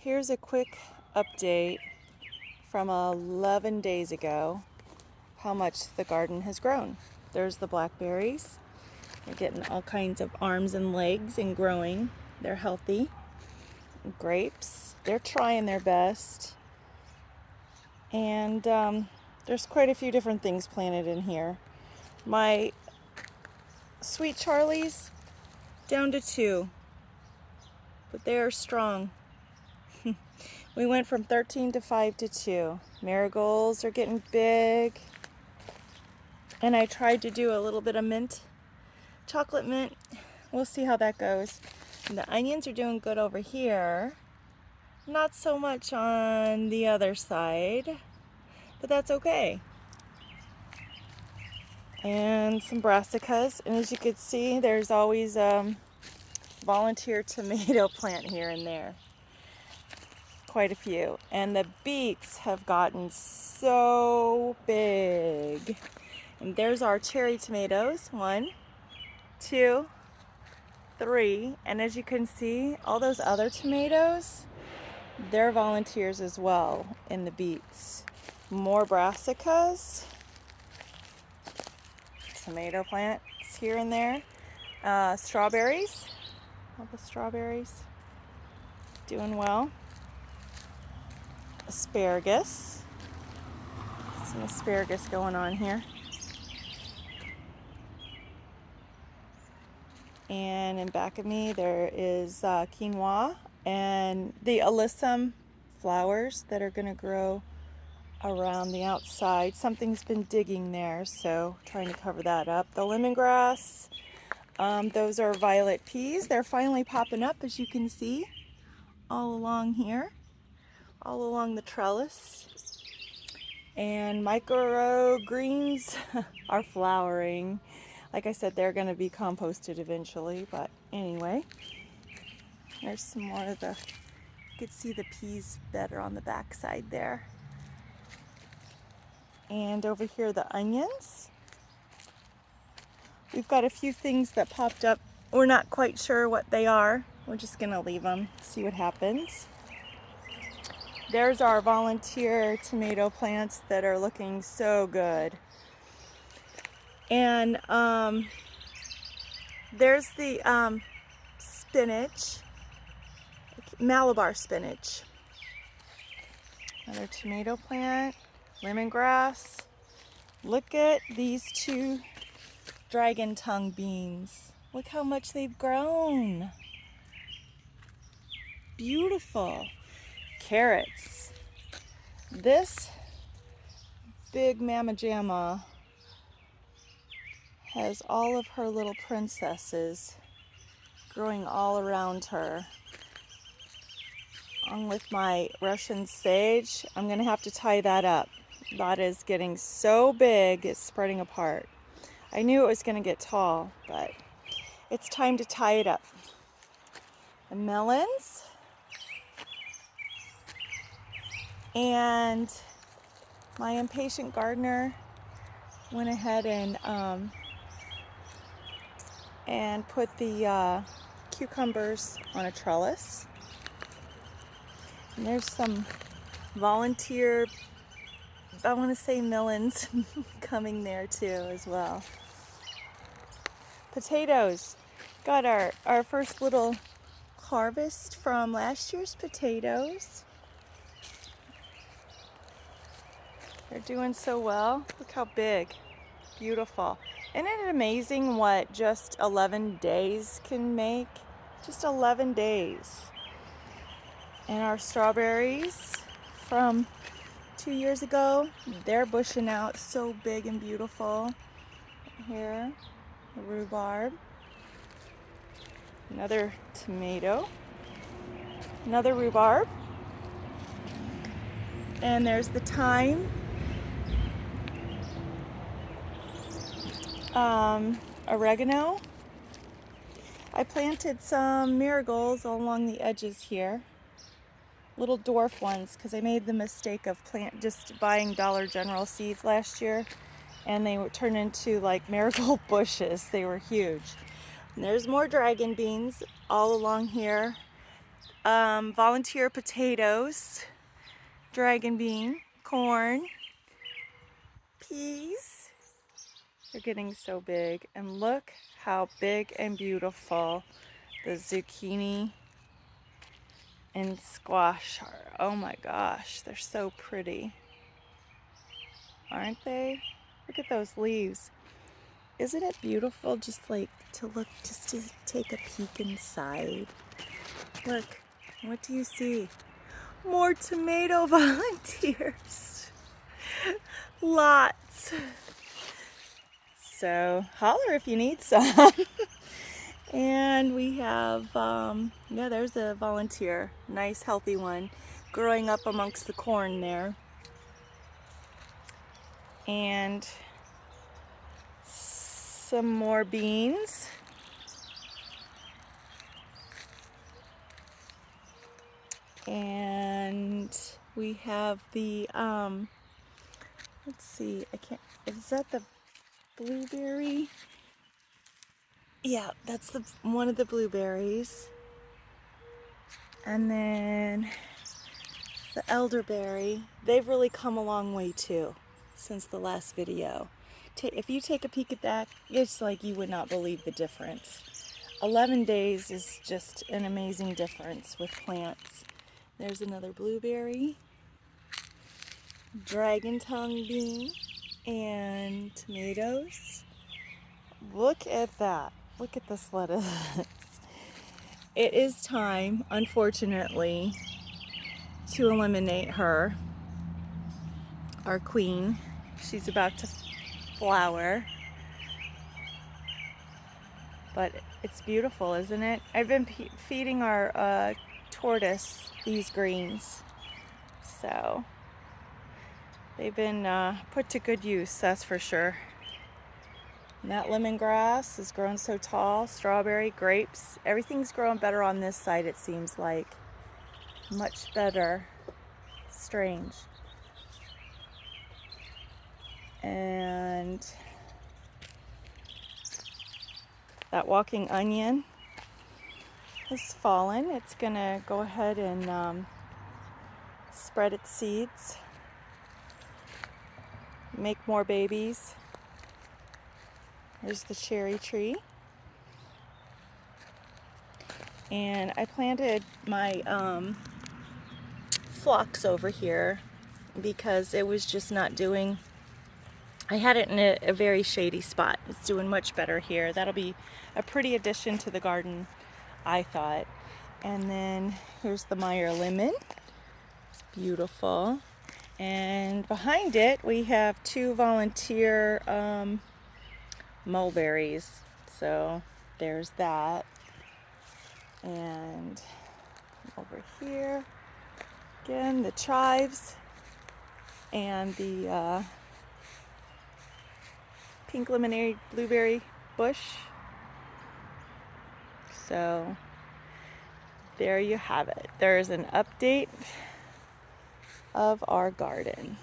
Here's a quick update from 11 days ago, how much the garden has grown. There's the blackberries. They're getting all kinds of arms and legs and growing. They're healthy. Grapes, they're trying their best. And there's quite a few different things planted in here. My sweet Charlies, down to 2, but they are strong. We went from 13 to 5 to 2. Marigolds are getting big. And I tried to do a little bit of mint, chocolate mint. We'll see how that goes. And the onions are doing good over here. Not so much on the other side, but that's okay. And some brassicas. And as you can see, there's always a volunteer tomato plant here and there. Quite a few. And the beets have gotten so big. And there's our cherry tomatoes. 1, 2, 3. And as you can see, all those other tomatoes, they're volunteers as well in the beets. More brassicas. Tomato plants here and there. Strawberries. All the strawberries doing well. Asparagus. Some asparagus going on here. And in back of me there is quinoa and the alyssum flowers that are going to grow around the outside. Something's been digging there, so trying to cover that up. The lemongrass, those are violet peas. They're finally popping up, as you can see, all along here, all along the trellis. And microgreens are flowering. Like I said, they're going to be composted eventually, but anyway, there's some more of the, you could see the peas better on the back side there. And over here, the onions. We've got a few things that popped up. We're not quite sure what they are. We're just going to leave them, see what happens. There's our volunteer tomato plants that are looking so good. And there's the spinach, Malabar spinach. Another tomato plant, lemongrass. Look at these 2 dragon tongue beans. Look how much they've grown. Beautiful. Carrots. This big Mama Jamma has all of her little princesses growing all around her. Along with my Russian sage, I'm going to have to tie that up. That is getting so big, it's spreading apart. I knew it was going to get tall, but it's time to tie it up. The melons. And my impatient gardener went ahead and put the cucumbers on a trellis. And there's some volunteer, I want to say melons, coming there too as well. Potatoes. Got our first little harvest from last year's potatoes. They're doing so well. Look how big. Beautiful. Isn't it amazing what just 11 days can make? Just 11 days. And our strawberries from 2 years ago, they're bushing out so big and beautiful. Here, the rhubarb. Another tomato. Another rhubarb. And there's the thyme. Oregano. I planted some marigolds along the edges here, little dwarf ones, because I made the mistake of just buying Dollar General seeds last year, and they would turn into like marigold bushes. They were huge. And there's more dragon beans all along here. volunteer potatoes, dragon bean, corn, peas. They're getting so big. And look how big and beautiful the zucchini and squash are. Oh my gosh, they're so pretty. Aren't they? Look at those leaves. Isn't it beautiful just like to look, just to take a peek inside? Look, what do you see? More tomato volunteers. Lots. So holler if you need some. And we have, yeah, there's a volunteer. Nice healthy one growing up amongst the corn there. And some more beans. And we have the, let's see, is that the blueberry? Yeah, that's one of the blueberries. And then the elderberry. They've really come a long way too since the last video. If you take a peek at that, it's like you would not believe the difference. 11 days is just an amazing difference with plants. There's another blueberry, dragon tongue bean, and tomatoes. Look at that. Look at this lettuce. It is time, unfortunately, to eliminate her, our queen. She's about to flower. But it's beautiful, isn't it? I've been feeding our tortoise these greens. So they've been put to good use, that's for sure. And that lemongrass is grown so tall. Strawberry, grapes, everything's growing better on this side, it seems like. Much better. Strange. And that walking onion has fallen. It's gonna go ahead and spread its seeds, make more babies. There's the cherry tree. And I planted my phlox over here because it was just not doing, I had it in a very shady spot. It's doing much better here. That'll be a pretty addition to the garden, I thought. And then here's the Meyer lemon. It's beautiful. And behind it we have two volunteer mulberries. So there's that. And over here, again, the chives and the pink lemonade blueberry bush. So there you have it. There's an update of our garden.